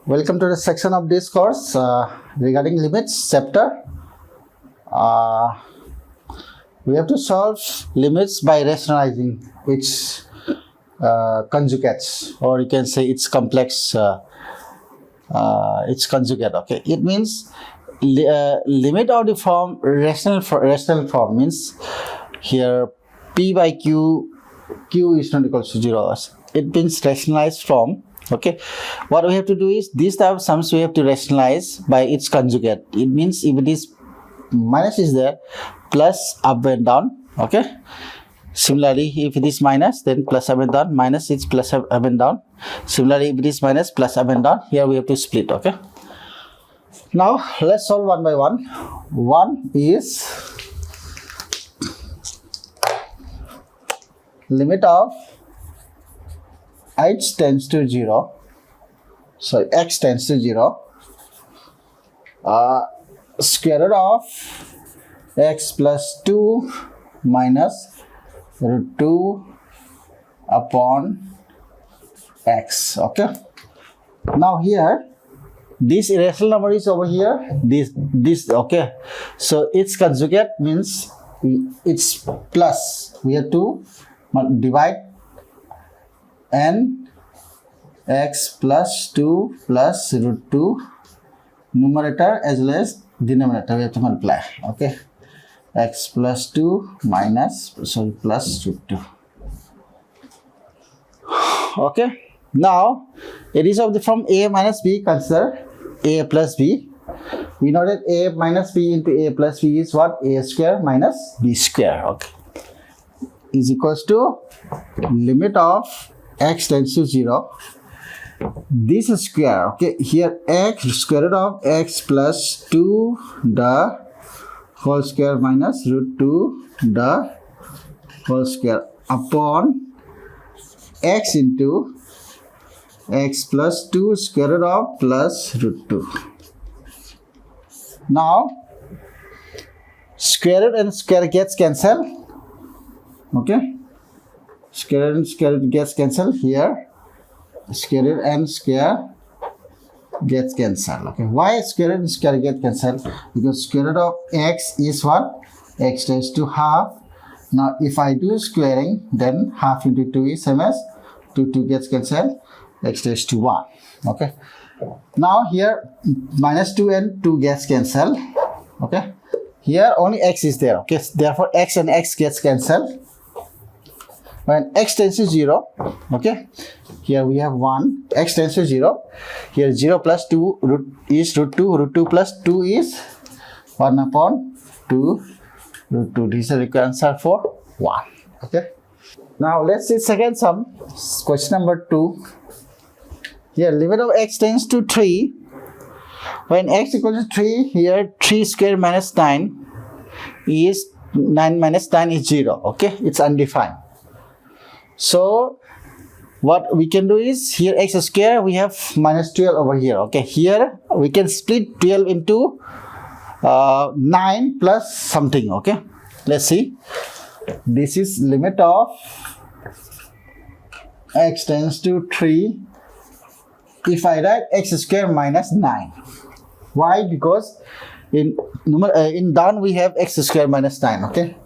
Welcome to the section of this course regarding limits chapter. We have to solve limits by rationalizing its conjugates, or you can say its complex its conjugate. Okay, it means limit of the form rational form means here p by q is not equal to 0. It means rationalized form. Okay, what we have to do is these type of sums we have to rationalize by its conjugate. It means if it is minus is there, plus up and down. Okay, similarly if it is minus, then plus up and down, minus is plus up and down. Similarly if it is minus, plus up and down, here we have to split. Okay, now let's solve one by one. One is limit of x tends to 0, so x tends to 0, square root of x plus 2 minus root 2 upon x. Okay, now here this irrational number is over here, this okay, so its conjugate means it's plus. We have to divide n x plus 2 plus root 2 numerator as well as denominator, we have to multiply. Okay, x plus 2 minus plus root 2. Okay, now it is of the form a minus b. Consider a plus b. We know that a minus b into a plus b is what? A square minus b square. Okay, is equals to limit of x tends to 0, this is square. Okay, here x square root of x plus 2 the whole square minus root 2 the whole square upon x into x plus 2 square root of plus root 2. Now square root and square gets cancelled. Okay, square root and square root gets cancelled. Here square root and square gets cancelled. Okay, why square root and square get cancelled? Because square root of x is what? X tends to half. Now if I do squaring, then half into 2 is same as 2 gets cancelled, x tends to 1. Okay, now here minus 2 and 2 gets cancelled. Okay, here only x is there. Okay, therefore x and x gets cancelled. When x tends to 0, okay, here we have 1, x tends to 0, here 0 plus 2 is root 2, root 2 plus 2 is 1 upon 2 root 2. This is the required answer for 1. Okay, now let's see second sum, question number 2. Here limit of x tends to 3. When x equals to 3, here 3 square minus 9 is 9 minus 9 is 0. Okay, it's undefined. So what we can do is here x square we have minus 12 over here. Okay, here we can split 12 into 9 plus something. Okay, let's see. This is limit of x tends to 3. If I write x square minus 9, why? Because in down we have x square minus 9. Okay,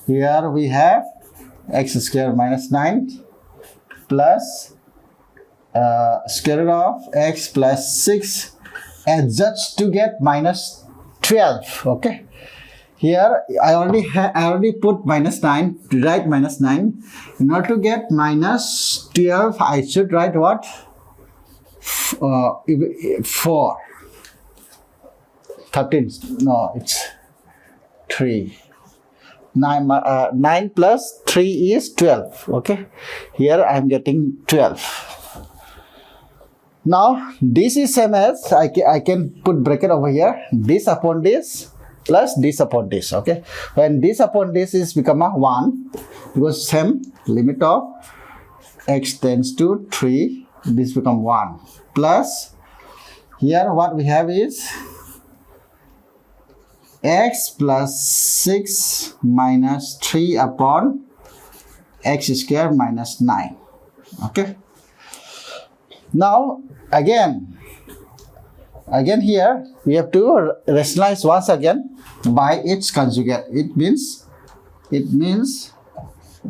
here we have x square minus 9 plus square root of x plus 6 adjust to get minus 12. Okay, here I already put minus 9 to write minus 9. In order to get minus 12, I should write what? 4 13, no, it's 3. 9 plus 3 is 12. Okay, here I am getting 12. Now this is same as I can put bracket over here, this upon this plus this upon this. Okay, when this upon this is become a 1, because same limit of x tends to 3, this become 1 plus here what we have is x plus 6 minus 3 upon x square minus 9. Okay, now again Again here we have to rationalize once again by its conjugate. It means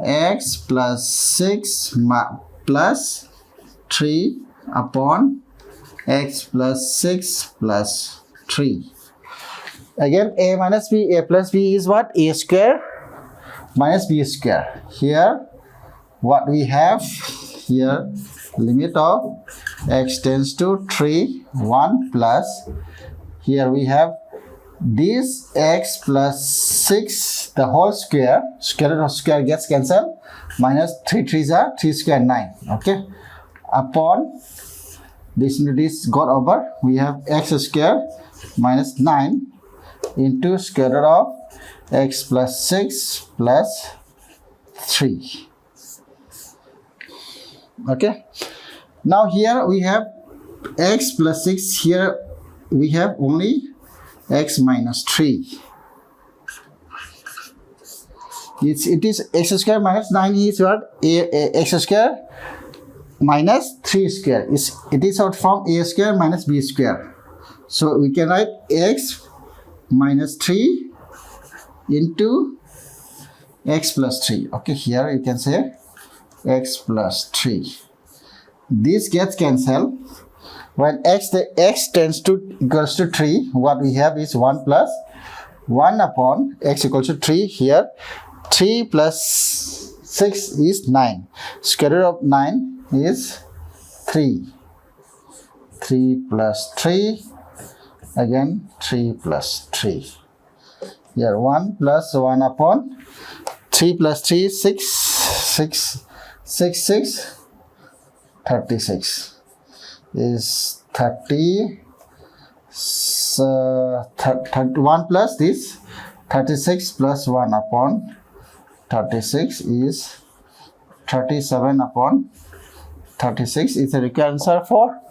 x plus 6 plus 3 upon x plus 6 plus 3. Again a minus b, a plus b is what? A square minus b square. Here what we have here, limit of x tends to 3 1 plus, here we have this x plus 6 the whole square, square root of square gets cancelled, minus 3 3s are 3 square 9, okay, upon this into this got over, we have x square minus 9 into square root of x plus 6 plus 3. Okay, now here we have x plus 6, here we have only x minus 3. It is x square minus 9 is what? X square minus 3 square. It is out from a square minus b square. So we can write x minus 3 into x plus 3. Okay, here you can say x plus 3. This gets cancelled. When the x tends to equals to 3, what we have is 1 plus 1 upon x equals to 3. Here 3 plus 6 is 9. Square root of 9 is 3. 3 plus 3, again 3 plus 3. Here 1 plus 1 upon 3 plus 3 is 6, 36 is 30, 1 plus this 36 plus 1 upon 36 is 37 upon 36 is the required answer for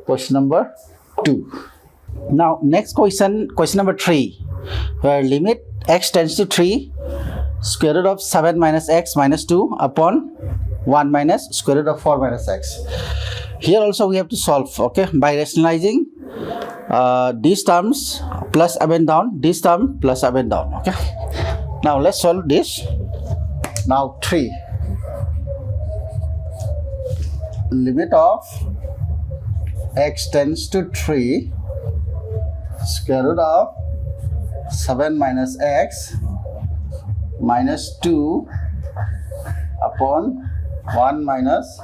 question number 2. Now next question number 3, where limit x tends to 3, square root of 7 minus x minus 2 upon 1 minus square root of 4 minus x. Here also we have to solve, okay, by rationalizing these terms plus up and down, this term plus up and down, okay. Now let's solve this. Now 3, limit of x tends to 3, square root of 7 minus x minus 2 upon 1 minus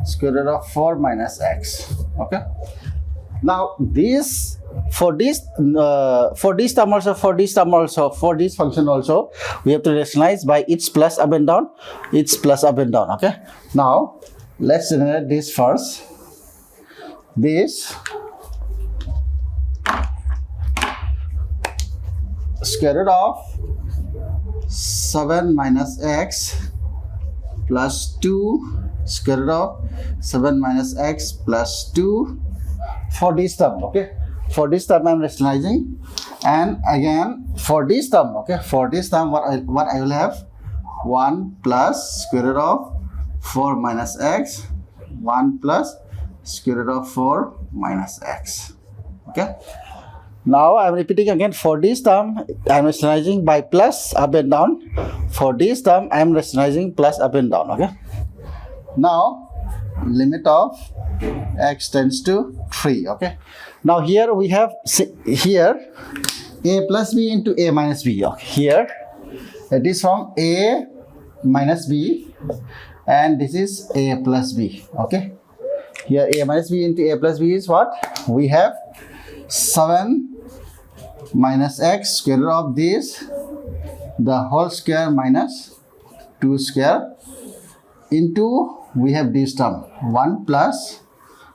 square root of 4 minus x. Okay. Now this for this term also, for this function also, we have to rationalize by its plus up and down, its plus up and down. Okay. Now let's generate this first. This square root of 7 minus x plus 2 square root of 7 minus x plus 2 for this term. Okay, for this term I am rationalizing, and again for this term, okay, for this term what I will have 1 plus square root of 4 minus x, 1 plus square root of 4 minus x. Okay. Now I am repeating again, for this term I am rationalizing by plus up and down. For this term I am rationalizing plus up and down. Okay. Now limit of x tends to 3. Okay. Now here we have here a plus b into a minus b. Okay. Here it is from a minus b, and this is a plus b. Okay. Here a minus b into a plus b is what? We have 7 minus x square root of this, the whole square minus 2 square, into we have this term 1 plus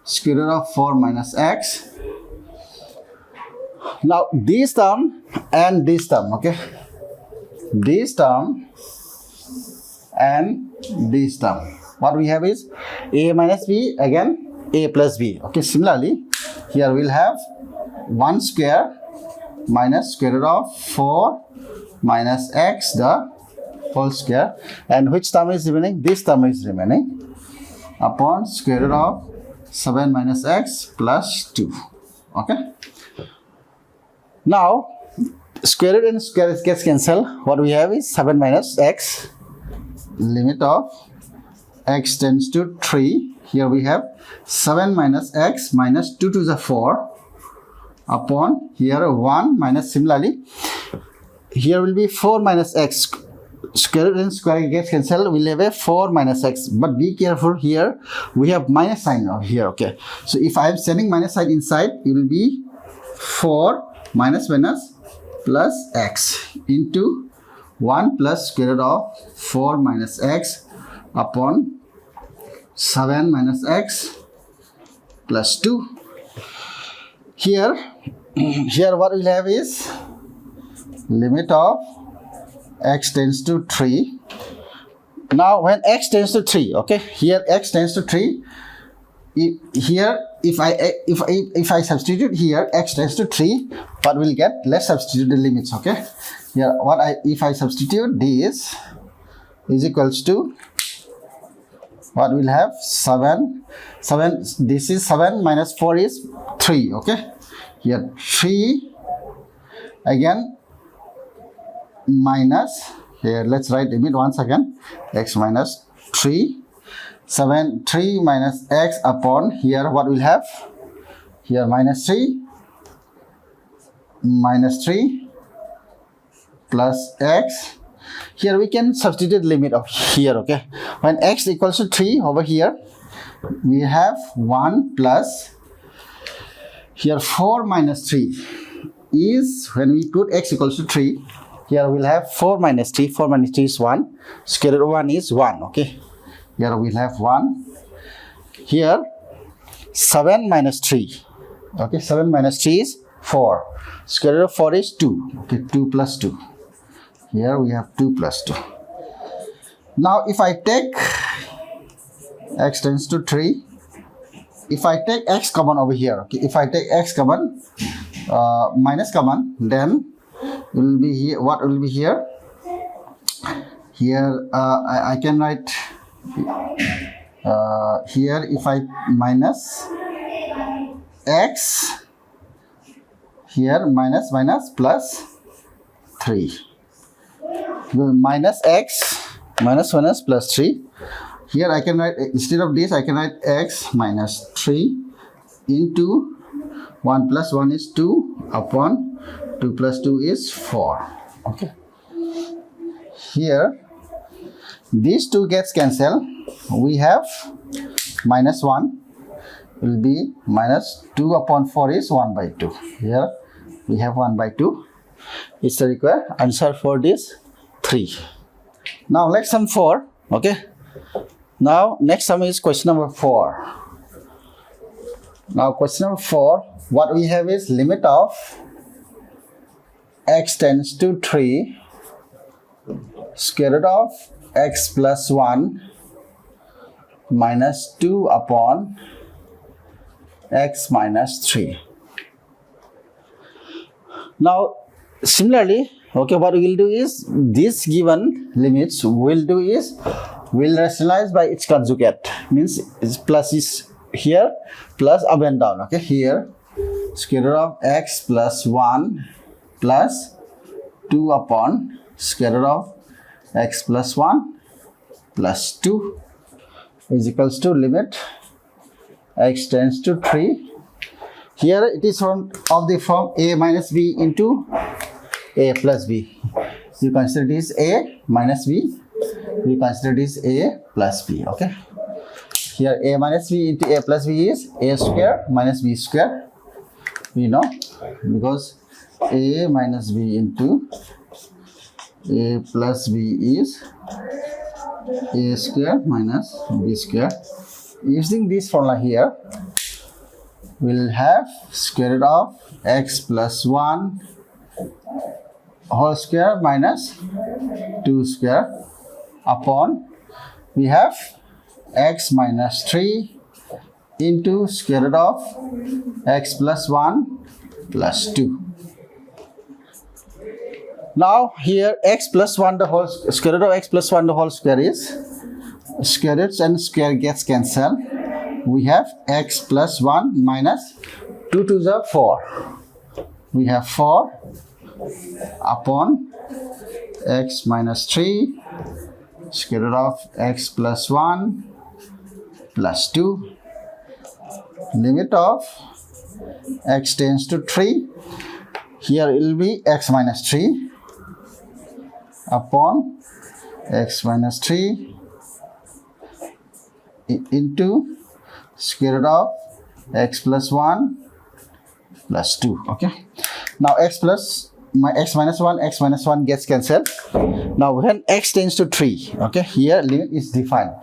square root of 4 minus x. Now this term and this term, okay, this term and this term, what we have is a minus b, again a plus b. Okay, similarly here we'll have 1 square minus square root of 4 minus x, the whole square, and which term is remaining? This term is remaining, upon square root of 7 minus x plus 2. Okay. Now, square root and square root gets cancelled. What we have is 7 minus x. Limit of x tends to 3. Here we have 7 minus x minus 2 to the 4 upon here 1 minus, similarly here will be 4 minus x. Square root and square root gets cancelled. We'll have a 4 minus x, but be careful, here we have minus sign over here. Okay, so if I am sending minus sign inside, it will be 4 minus plus x into 1 plus square root of 4 minus x upon 7 minus x plus 2. Here what we'll have is limit of x tends to 3. Now when x tends to 3, okay, here x tends to 3. Here if I substitute here x tends to 3, what we'll get? Let's substitute the limits. Okay, here if I substitute this is equals to, what we'll have, 7, this is 7 minus 4 is 3. Okay, here 3 again minus, here let's write limit once again, x minus 3, 3 minus x upon here what we'll have, here minus 3 plus x. Here we can substitute limit of here. Okay, when x equals to 3, over here we have 1 plus, here 4 minus 3 is, when we put x equals to 3, here we'll have 4 minus 3. 4 minus 3 is 1. Square root of 1 is 1. Okay, here we'll have 1. Here 7 minus 3. Okay, 7 minus 3 is 4. Square root of 4 is 2. Okay, 2 plus 2. Here we have 2 plus 2. Now if I take x tends to 3, if I take x common over here, okay, if I take x common, minus common, then will be here, what will be here? Here I can write here, if I minus x, here minus plus 3, minus x minus plus 3. Here I can write, instead of this I can write x minus 3 into 1 plus 1 is 2 upon 2 plus 2 is 4. Okay, here these two gets cancelled. We have minus 1 will be minus 2 upon 4 is 1 by 2. Here we have 1 by 2. It's the required answer for this 3. Now let's sum 4. Okay, now next sum is question number 4. Now question number 4, what we have is limit of x tends to 3, square root of x plus 1 minus 2 upon x minus 3. Now similarly, okay, what we will do is, this given limits we'll rationalize by its conjugate, means plus is here plus up and down. Okay, here square root of x plus 1 plus 2 upon square root of x plus 1 plus 2 is equals to limit x tends to 3. Here it is of the form a minus b into a plus b. You consider this a minus b, we consider this a plus b. Okay, here a minus b into a plus b is a square minus b square. We know, because a minus b into a plus b is a square minus b square. Using this formula here, we'll have square root of x plus 1 whole square minus 2 square upon, we have x minus 3 into square root of x plus 1 plus 2. Now here x plus 1 the whole square root of x plus 1 the whole square is, square roots and square gets cancelled. We have x plus 1 minus 2 to the 4. We have 4 upon x minus 3 square root of x plus 1 plus 2. Limit of x tends to 3. Here it will be x minus 3 upon x minus 3 into square root of x plus 1 plus 2. Okay. Now x minus 1 gets cancelled. Now when x tends to 3, okay, here limit is defined.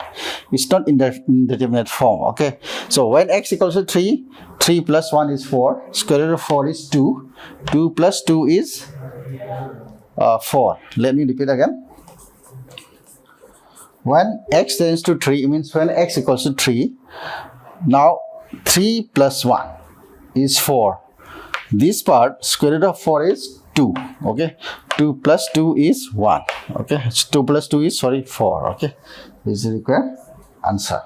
It's not in the indeterminate form. Okay. So when x equals to 3, 3 plus 1 is 4. Square root of 4 is 2. 2 plus 2 is 4. Let me repeat again. When x tends to 3, it means when x equals to 3. Now 3 plus 1 is 4. This part, square root of 4 is 2. Okay. 2 plus 2 is 1. Okay. 2 plus 2 is 4. Okay. This is the required answer.